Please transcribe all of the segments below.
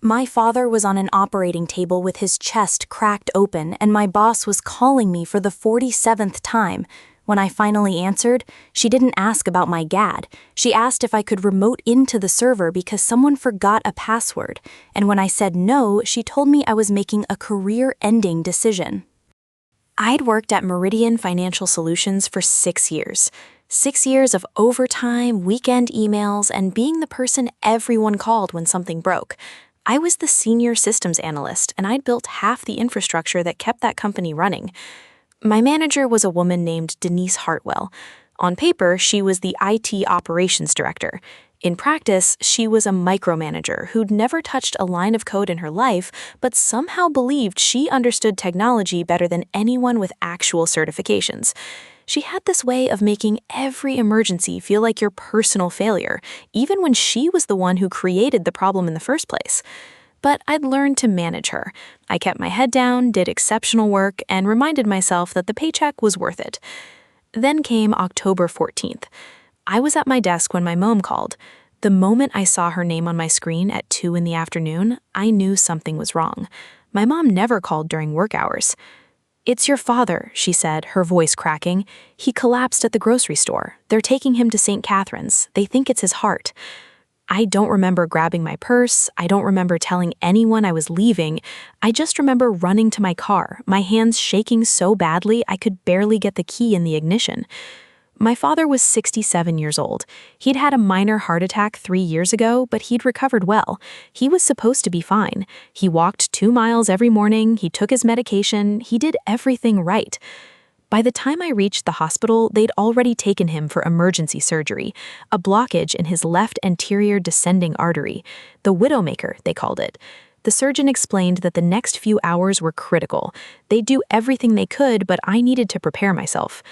My father was on an operating table with his chest cracked open, and my boss was calling me for the 47th time. When I finally answered, she didn't ask about my GAD. She asked if I could remote into the server because someone forgot a password. And when I said no, she told me I was making a career-ending decision. I'd worked at Meridian Financial Solutions for 6 years. 6 years of overtime, weekend emails, and being the person everyone called when something broke. I was the senior systems analyst, and I'd built half the infrastructure that kept that company running. My manager was a woman named Denise Hartwell. On paper, she was the IT operations director. In practice, she was a micromanager who'd never touched a line of code in her life, but somehow believed she understood technology better than anyone with actual certifications. She had this way of making every emergency feel like your personal failure, even when she was the one who created the problem in the first place. But I'd learned to manage her. I kept my head down, did exceptional work, and reminded myself that the paycheck was worth it. Then came October 14th. I was at my desk when my mom called. The moment I saw her name on my screen at 2 in the afternoon, I knew something was wrong. My mom never called during work hours. "It's your father," she said, her voice cracking. "He collapsed at the grocery store. They're taking him to St. Catherine's. They think it's his heart." I don't remember grabbing my purse. I don't remember telling anyone I was leaving. I just remember running to my car, my hands shaking so badly I could barely get the key in the ignition. My father was 67 years old. He'd had a minor heart attack 3 years ago, but he'd recovered well. He was supposed to be fine. He walked 2 miles every morning, he took his medication, he did everything right. By the time I reached the hospital, they'd already taken him for emergency surgery, a blockage in his left anterior descending artery. The widowmaker, they called it. The surgeon explained that the next few hours were critical. They'd do everything they could, but I needed to prepare myself.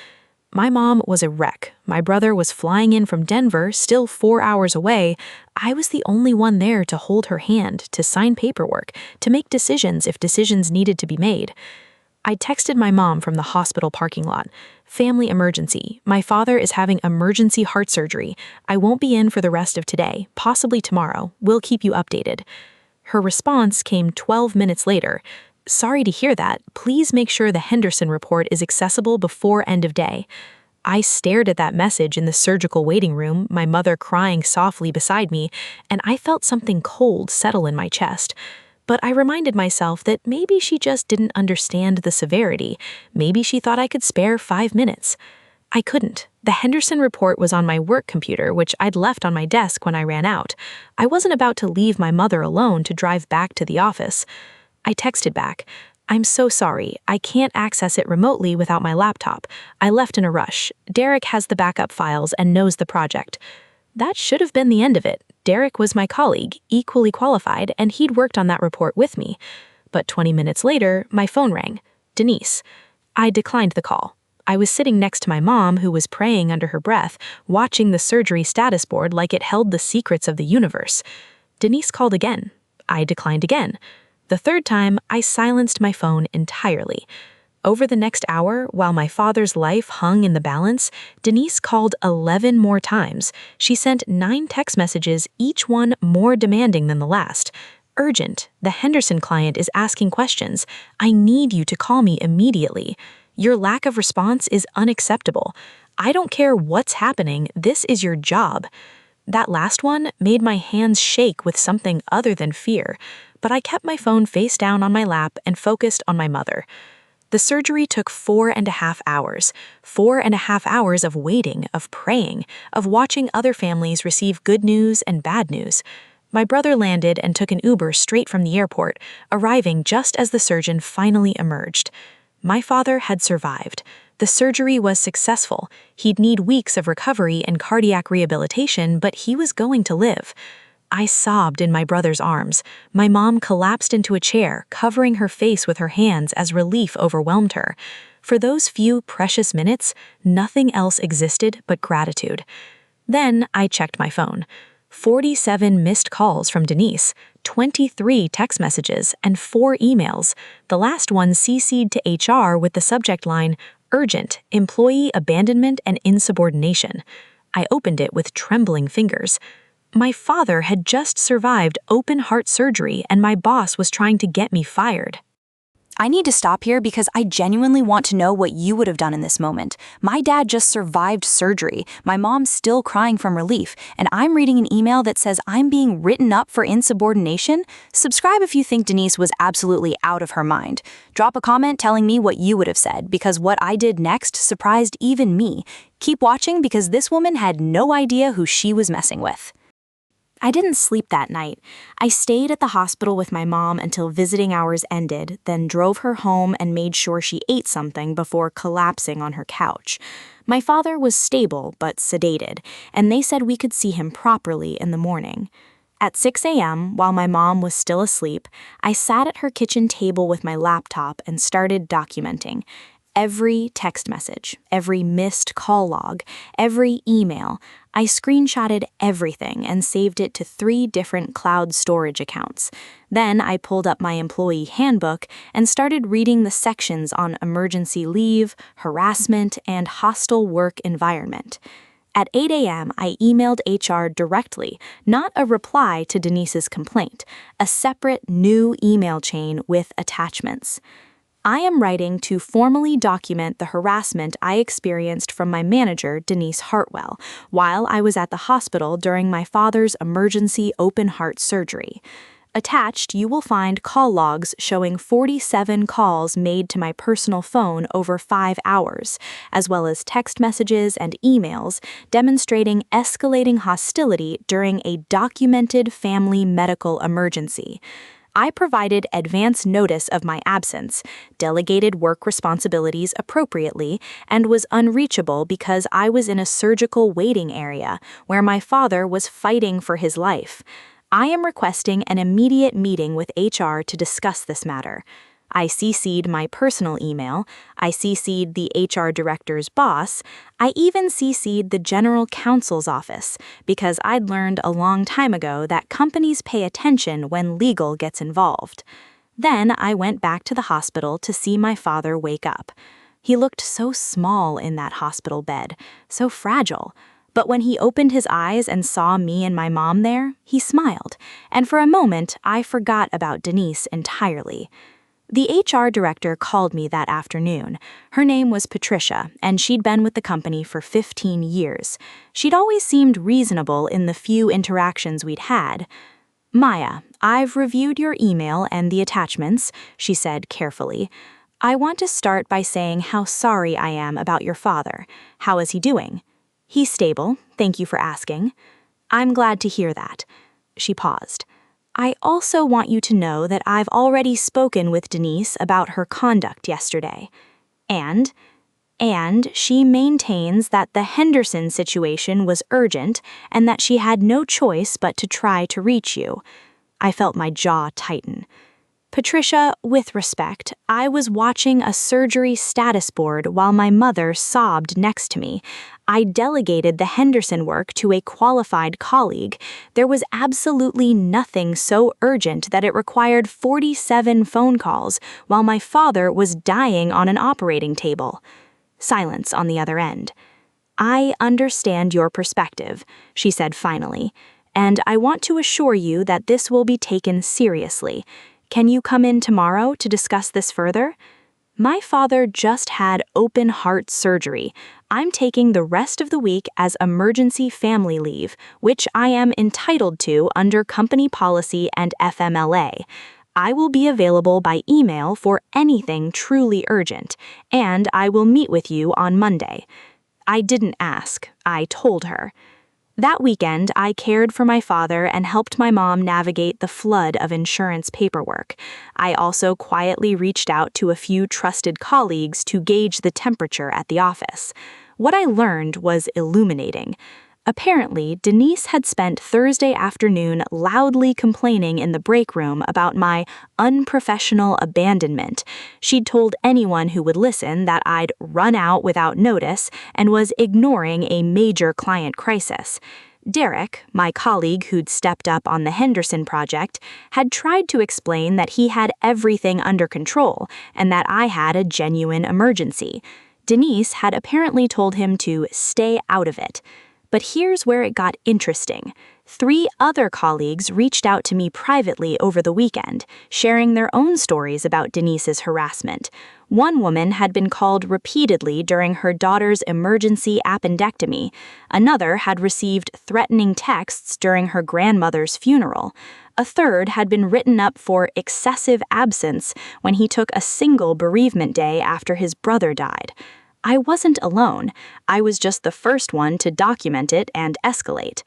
My mom was a wreck. My brother was flying in from Denver, still 4 hours away. I was the only one there to hold her hand, to sign paperwork, to make decisions if decisions needed to be made. I texted my mom from the hospital parking lot. "Family emergency. My father is having emergency heart surgery. I won't be in for the rest of today, possibly tomorrow. We'll keep you updated." Her response came 12 minutes later. "Sorry to hear that. Please make sure the Henderson report is accessible before end of day." I stared at that message in the surgical waiting room, my mother crying softly beside me, and I felt something cold settle in my chest. But I reminded myself that maybe she just didn't understand the severity. Maybe she thought I could spare 5 minutes. I couldn't. The Henderson report was on my work computer, which I'd left on my desk when I ran out. I wasn't about to leave my mother alone to drive back to the office. I texted back, "I'm so sorry. I can't access it remotely without my laptop. I left in a rush. Derek has the backup files and knows the project." That should have been the end of it. Derek was my colleague, equally qualified, and he'd worked on that report with me. But 20 minutes later, my phone rang. Denise. I declined the call. I was sitting next to my mom, who was praying under her breath, watching the surgery status board like it held the secrets of the universe. Denise called again. I declined again. The third time, I silenced my phone entirely. Over the next hour, while my father's life hung in the balance, Denise called 11 more times. She sent 9 text messages, each one more demanding than the last. "Urgent. The Henderson client is asking questions. I need you to call me immediately. Your lack of response is unacceptable. I don't care what's happening. This is your job." That last one made my hands shake with something other than fear, but I kept my phone face down on my lap and focused on my mother. The surgery took 4.5 hours. 4.5 hours of waiting, of praying, of watching other families receive good news and bad news. My brother landed and took an Uber straight from the airport, arriving just as the surgeon finally emerged. My father had survived. The surgery was successful. He'd need weeks of recovery and cardiac rehabilitation, but he was going to live. I sobbed in my brother's arms. My mom collapsed into a chair, covering her face with her hands as relief overwhelmed her. For those few precious minutes, nothing else existed but gratitude. Then I checked my phone. 47 missed calls from Denise, 23 text messages, and 4 emails. The last one CC'd to HR with the subject line, "Urgent, employee abandonment and insubordination." I opened it with trembling fingers. My father had just survived open heart surgery and my boss was trying to get me fired. I need to stop here because I genuinely want to know what you would have done in this moment. My dad just survived surgery, my mom's still crying from relief, and I'm reading an email that says I'm being written up for insubordination. Subscribe if you think Denise was absolutely out of her mind. Drop a comment telling me what you would have said, because what I did next surprised even me. Keep watching because this woman had no idea who she was messing with. I didn't sleep that night. I stayed at the hospital with my mom until visiting hours ended, then drove her home and made sure she ate something before collapsing on her couch. My father was stable but sedated, and they said we could see him properly in the morning. At 6 a.m., while my mom was still asleep, I sat at her kitchen table with my laptop and started documenting. Every text message, every missed call log, every email. I screenshotted everything and saved it to 3 different cloud storage accounts. Then I pulled up my employee handbook and started reading the sections on emergency leave, harassment, and hostile work environment. At 8 a.m., I emailed HR directly, not a reply to Denise's complaint, a separate new email chain with attachments. I am writing to formally document the harassment I experienced from my manager, Denise Hartwell, while I was at the hospital during my father's emergency open heart surgery. Attached, you will find call logs showing 47 calls made to my personal phone over 5 hours, as well as text messages and emails demonstrating escalating hostility during a documented family medical emergency. I provided advance notice of my absence, delegated work responsibilities appropriately, and was unreachable because I was in a surgical waiting area where my father was fighting for his life. I am requesting an immediate meeting with HR to discuss this matter. I CC'd my personal email, I CC'd the HR director's boss, I even CC'd the general counsel's office, because I'd learned a long time ago that companies pay attention when legal gets involved. Then I went back to the hospital to see my father wake up. He looked so small in that hospital bed, so fragile. But when he opened his eyes and saw me and my mom there, he smiled, and for a moment I forgot about Denise entirely. The HR director called me that afternoon. Her name was Patricia, and she'd been with the company for 15 years. She'd always seemed reasonable in the few interactions we'd had. "Maya, I've reviewed your email and the attachments," she said carefully. "I want to start by saying how sorry I am about your father. How is he doing?" "He's stable, thank you for asking." "I'm glad to hear that." She paused. "I also want you to know that I've already spoken with Denise about her conduct yesterday. And she maintains that the Henderson situation was urgent and that she had no choice but to try to reach you." I felt my jaw tighten. "Patricia, with respect, I was watching a surgery status board while my mother sobbed next to me. I delegated the Henderson work to a qualified colleague. There was absolutely nothing so urgent that it required 47 phone calls while my father was dying on an operating table." Silence on the other end. "I understand your perspective," she said finally, "and I want to assure you that this will be taken seriously. Can you come in tomorrow to discuss this further?" "My father just had open heart surgery. I'm taking the rest of the week as emergency family leave, which I am entitled to under company policy and FMLA. I will be available by email for anything truly urgent, and I will meet with you on Monday." I didn't ask, I told her. That weekend, I cared for my father and helped my mom navigate the flood of insurance paperwork. I also quietly reached out to a few trusted colleagues to gauge the temperature at the office. What I learned was illuminating. Apparently, Denise had spent Thursday afternoon loudly complaining in the break room about my unprofessional abandonment. She'd told anyone who would listen that I'd run out without notice and was ignoring a major client crisis. Derek, my colleague who'd stepped up on the Henderson project, had tried to explain that he had everything under control and that I had a genuine emergency. Denise had apparently told him to stay out of it. But here's where it got interesting. 3 other colleagues reached out to me privately over the weekend, sharing their own stories about Denise's harassment. One woman had been called repeatedly during her daughter's emergency appendectomy. Another had received threatening texts during her grandmother's funeral. A third had been written up for excessive absence when he took a single bereavement day after his brother died. I wasn't alone. I was just the first one to document it and escalate.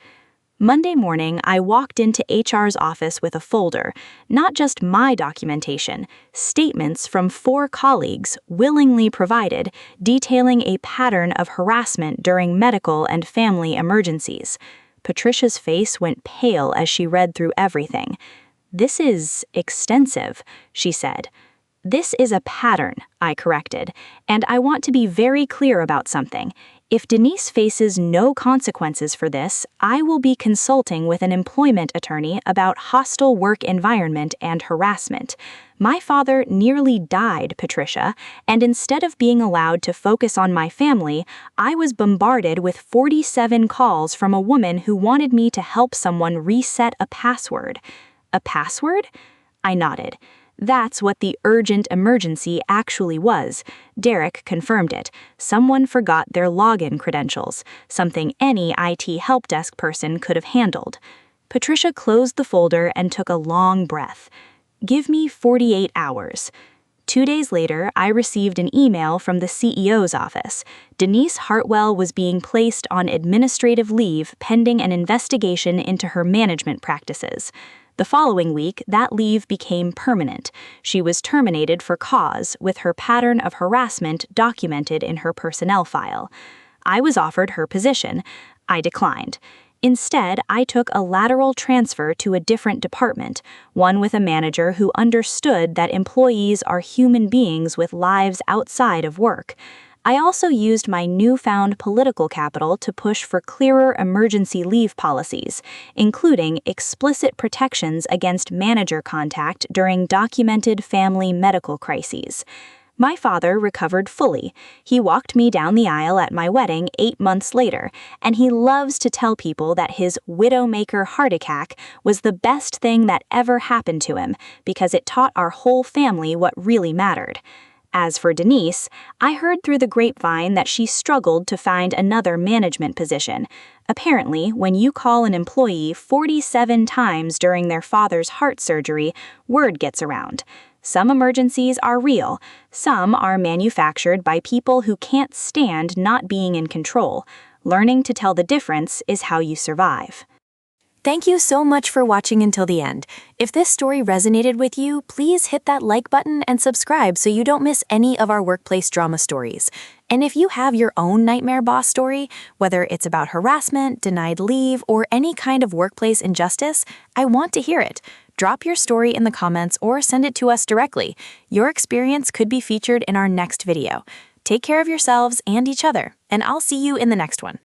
Monday morning, I walked into HR's office with a folder, not just my documentation, statements from 4 colleagues willingly provided detailing a pattern of harassment during medical and family emergencies. Patricia's face went pale as she read through everything. "This is extensive," she said. "This is a pattern," I corrected, "and I want to be very clear about something. If Denise faces no consequences for this, I will be consulting with an employment attorney about hostile work environment and harassment. My father nearly died, Patricia, and instead of being allowed to focus on my family, I was bombarded with 47 calls from a woman who wanted me to help someone reset a password." "A password?" I nodded. That's what the urgent emergency actually was. Derek confirmed it. Someone forgot their login credentials, something any IT help desk person could have handled. Patricia closed the folder and took a long breath. "Give me 48 hours. 2 days later, I received an email from the CEO's office. Denise Hartwell was being placed on administrative leave pending an investigation into her management practices. The following week, that leave became permanent. She was terminated for cause, with her pattern of harassment documented in her personnel file. I was offered her position. I declined. Instead, I took a lateral transfer to a different department, one with a manager who understood that employees are human beings with lives outside of work. I also used my newfound political capital to push for clearer emergency leave policies, including explicit protections against manager contact during documented family medical crises. My father recovered fully. He walked me down the aisle at my wedding 8 months later, and he loves to tell people that his widowmaker heart attack was the best thing that ever happened to him because it taught our whole family what really mattered. As for Denise, I heard through the grapevine that she struggled to find another management position. Apparently, when you call an employee 47 times during their father's heart surgery, word gets around. Some emergencies are real. Some are manufactured by people who can't stand not being in control. Learning to tell the difference is how you survive. Thank you so much for watching until the end. If this story resonated with you, please hit that like button and subscribe so you don't miss any of our workplace drama stories. And if you have your own nightmare boss story, whether it's about harassment, denied leave, or any kind of workplace injustice, I want to hear it. Drop your story in the comments or send it to us directly. Your experience could be featured in our next video. Take care of yourselves and each other, and I'll see you in the next one.